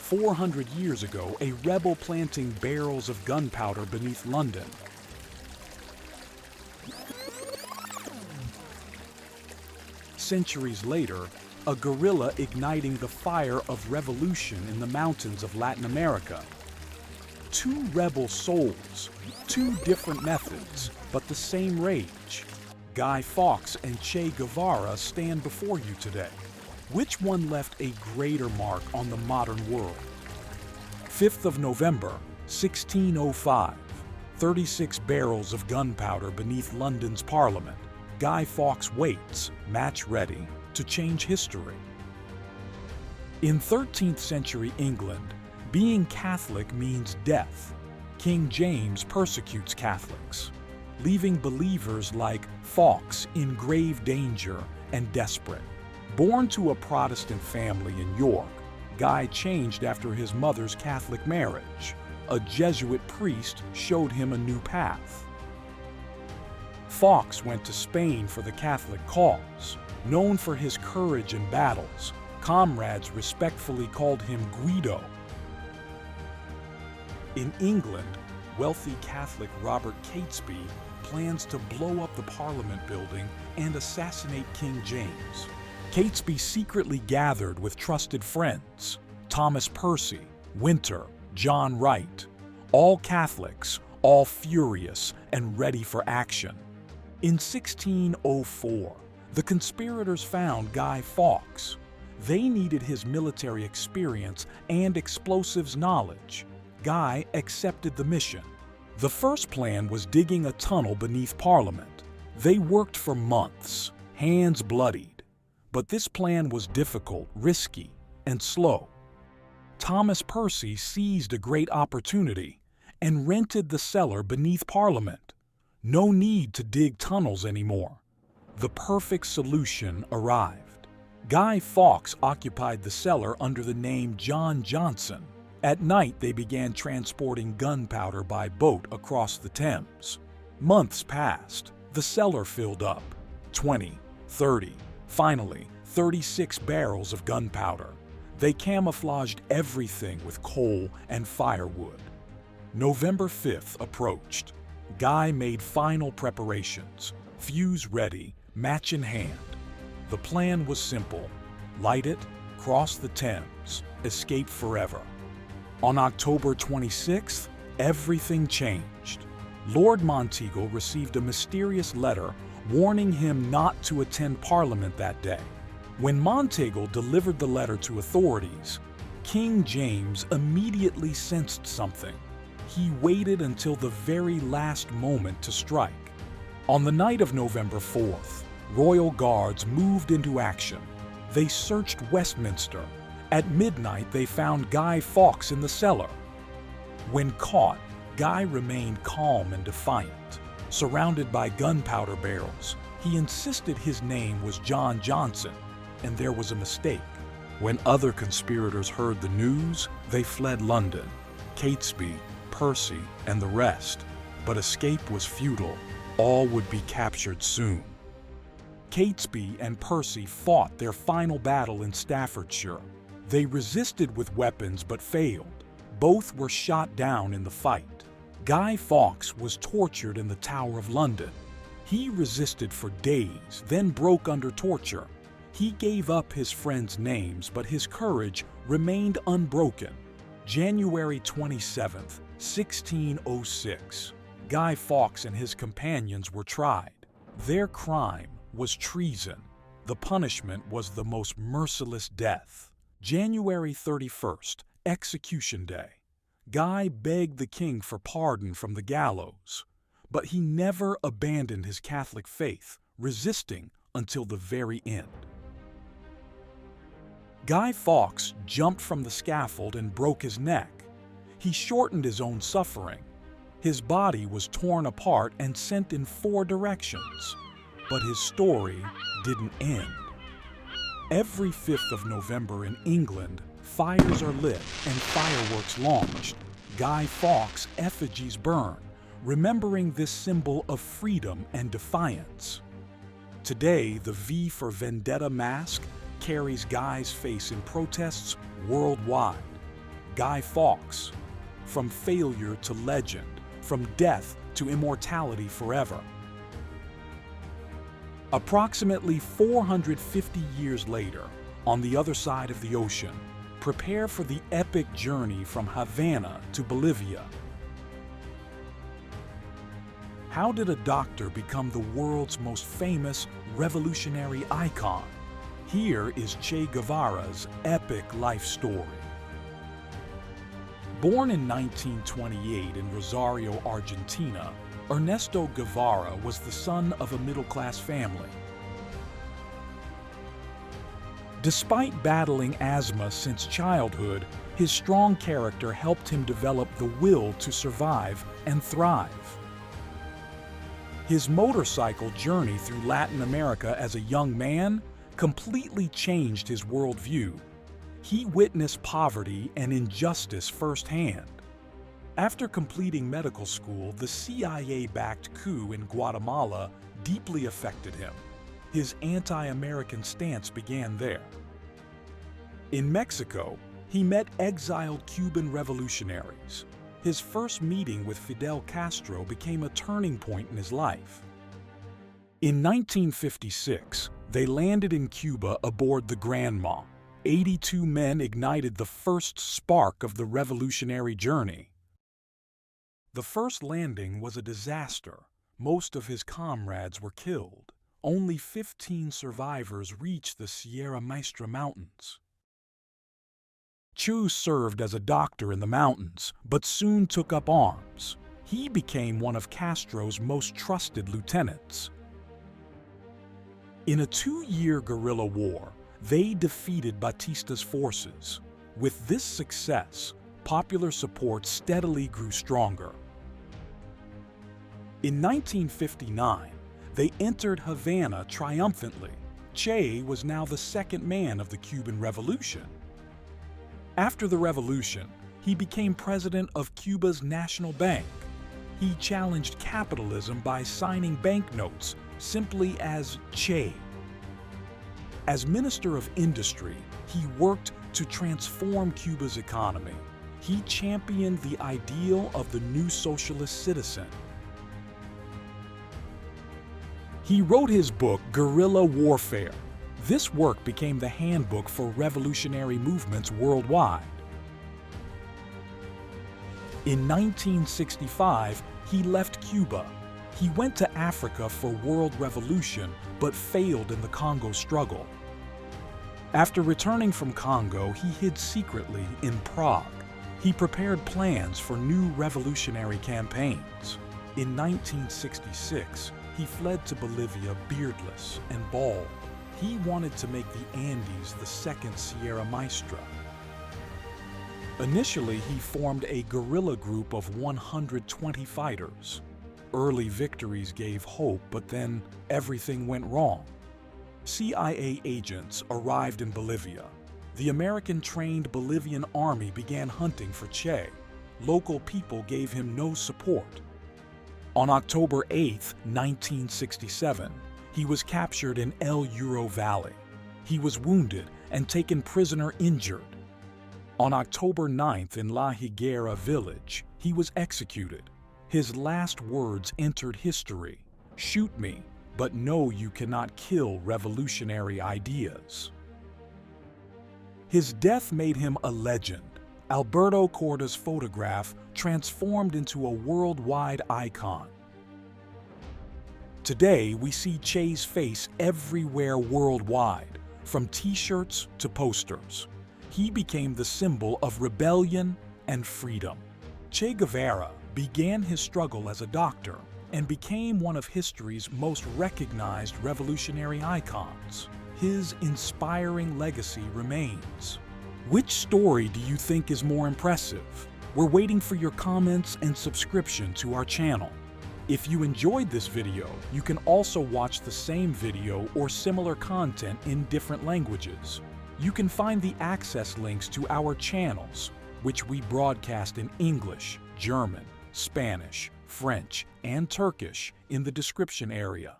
400 years ago, a rebel planting barrels of gunpowder beneath London. Centuries later, a guerrilla igniting the fire of revolution in the mountains of Latin America. Two rebel souls, two different methods, but the same rage. Guy Fawkes and Che Guevara stand before you today. Which one left a greater mark on the modern world? 5th of November, 1605. 36 barrels of gunpowder beneath London's Parliament. Guy Fawkes waits, match ready, to change history. In 13th century England, being Catholic means death. King James persecutes Catholics, leaving believers like Fawkes in grave danger and desperate. Born to a Protestant family in York, Guy changed after his mother's Catholic marriage. A Jesuit priest showed him a new path. Fawkes went to Spain for the Catholic cause. Known for his courage in battles, comrades respectfully called him Guido. In England, wealthy Catholic Robert Catesby plans to blow up the Parliament building and assassinate King James. Catesby secretly gathered with trusted friends, Thomas Percy, Winter, John Wright, all Catholics, all furious and ready for action. In 1604, the conspirators found Guy Fawkes. They needed his military experience and explosives knowledge. Guy accepted the mission. The first plan was digging a tunnel beneath Parliament. They worked for months, hands bloodied. But this plan was difficult, risky, and slow. Thomas Percy seized a great opportunity and rented the cellar beneath Parliament. No need to dig tunnels anymore. The perfect solution arrived. Guy Fawkes occupied the cellar under the name John Johnson. At night, they began transporting gunpowder by boat across the Thames. Months passed. The cellar filled up. 20, 30, finally, 36 barrels of gunpowder. They camouflaged everything with coal and firewood. November 5th approached. Guy made final preparations. Fuse ready, match in hand. The plan was simple. Light it, cross the Thames, escape forever. On October 26th, everything changed. Lord Monteagle received a mysterious letter warning him not to attend Parliament that day. When Monteagle delivered the letter to authorities, King James immediately sensed something. He waited until the very last moment to strike. On the night of November 4th, royal guards moved into action. They searched Westminster. At midnight, they found Guy Fawkes in the cellar. When caught, Guy remained calm and defiant. Surrounded by gunpowder barrels, he insisted his name was John Johnson, and there was a mistake. When other conspirators heard the news, they fled London. Catesby, Percy, and the rest. But escape was futile. All would be captured soon. Catesby and Percy fought their final battle in Staffordshire. They resisted with weapons but failed. Both were shot down in the fight. Guy Fawkes was tortured in the Tower of London. He resisted for days, then broke under torture. He gave up his friends' names, but his courage remained unbroken. January 27th, 1606. Guy Fawkes and his companions were tried. Their crime was treason. The punishment was the most merciless death. January 31st, Execution Day. Guy begged the king for pardon from the gallows, but he never abandoned his Catholic faith, resisting until the very end. Guy Fawkes jumped from the scaffold and broke his neck. He shortened his own suffering. His body was torn apart and sent in 4 directions. But his story didn't end. Every 5th of November in England, fires are lit and fireworks launched. Guy Fawkes' effigies burn, remembering this symbol of freedom and defiance. Today, the V for Vendetta mask carries Guy's face in protests worldwide. Guy Fawkes. From failure to legend, from death to immortality forever. Approximately 450 years later, on the other side of the ocean, prepare for the epic journey from Havana to Bolivia. How did a doctor become the world's most famous revolutionary icon? Here is Che Guevara's epic life story. Born in 1928 in Rosario, Argentina, Ernesto Guevara was the son of a middle-class family. Despite battling asthma since childhood, his strong character helped him develop the will to survive and thrive. His motorcycle journey through Latin America as a young man completely changed his worldview. He witnessed poverty and injustice firsthand. After completing medical school, the CIA-backed coup in Guatemala deeply affected him. His anti-American stance began there. In Mexico, he met exiled Cuban revolutionaries. His first meeting with Fidel Castro became a turning point in his life. In 1956, they landed in Cuba aboard the Granma. 82 men ignited the first spark of the revolutionary journey. The first landing was a disaster. Most of his comrades were killed. Only 15 survivors reached the Sierra Maestra Mountains. Che served as a doctor in the mountains, but soon took up arms. He became one of Castro's most trusted lieutenants. In a 2-year guerrilla war, they defeated Batista's forces. With this success, popular support steadily grew stronger. In 1959, they entered Havana triumphantly. Che was now the second man of the Cuban Revolution. After the revolution, he became president of Cuba's National Bank. He challenged capitalism by signing banknotes simply as Che. As Minister of Industry, he worked to transform Cuba's economy. He championed the ideal of the new socialist citizen. He wrote his book, Guerrilla Warfare. This work became the handbook for revolutionary movements worldwide. In 1965, he left Cuba. He went to Africa for world revolution, but failed in the Congo struggle. After returning from Congo, he hid secretly in Prague. He prepared plans for new revolutionary campaigns. In 1966, he fled to Bolivia beardless and bald. He wanted to make the Andes the second Sierra Maestra. Initially, he formed a guerrilla group of 120 fighters. Early victories gave hope, but then everything went wrong. CIA agents arrived in Bolivia. The American-trained Bolivian army began hunting for Che. Local people gave him no support. On October 8, 1967, he was captured in El Uro Valley. He was wounded and taken prisoner injured. On October 9th in La Higuera village, he was executed. His last words entered history: "Shoot me, but know you cannot kill revolutionary ideas." His death made him a legend. Alberto Corda's photograph transformed into a worldwide icon. Today, we see Che's face everywhere worldwide, from t-shirts to posters. He became the symbol of rebellion and freedom. Che Guevara began his struggle as a doctor and became one of history's most recognized revolutionary icons. His inspiring legacy remains. Which story do you think is more impressive? We're waiting for your comments and subscription to our channel. If you enjoyed this video, you can also watch the same video or similar content in different languages. You can find the access links to our channels, which we broadcast in English, German, Spanish, French, and Turkish, in the description area.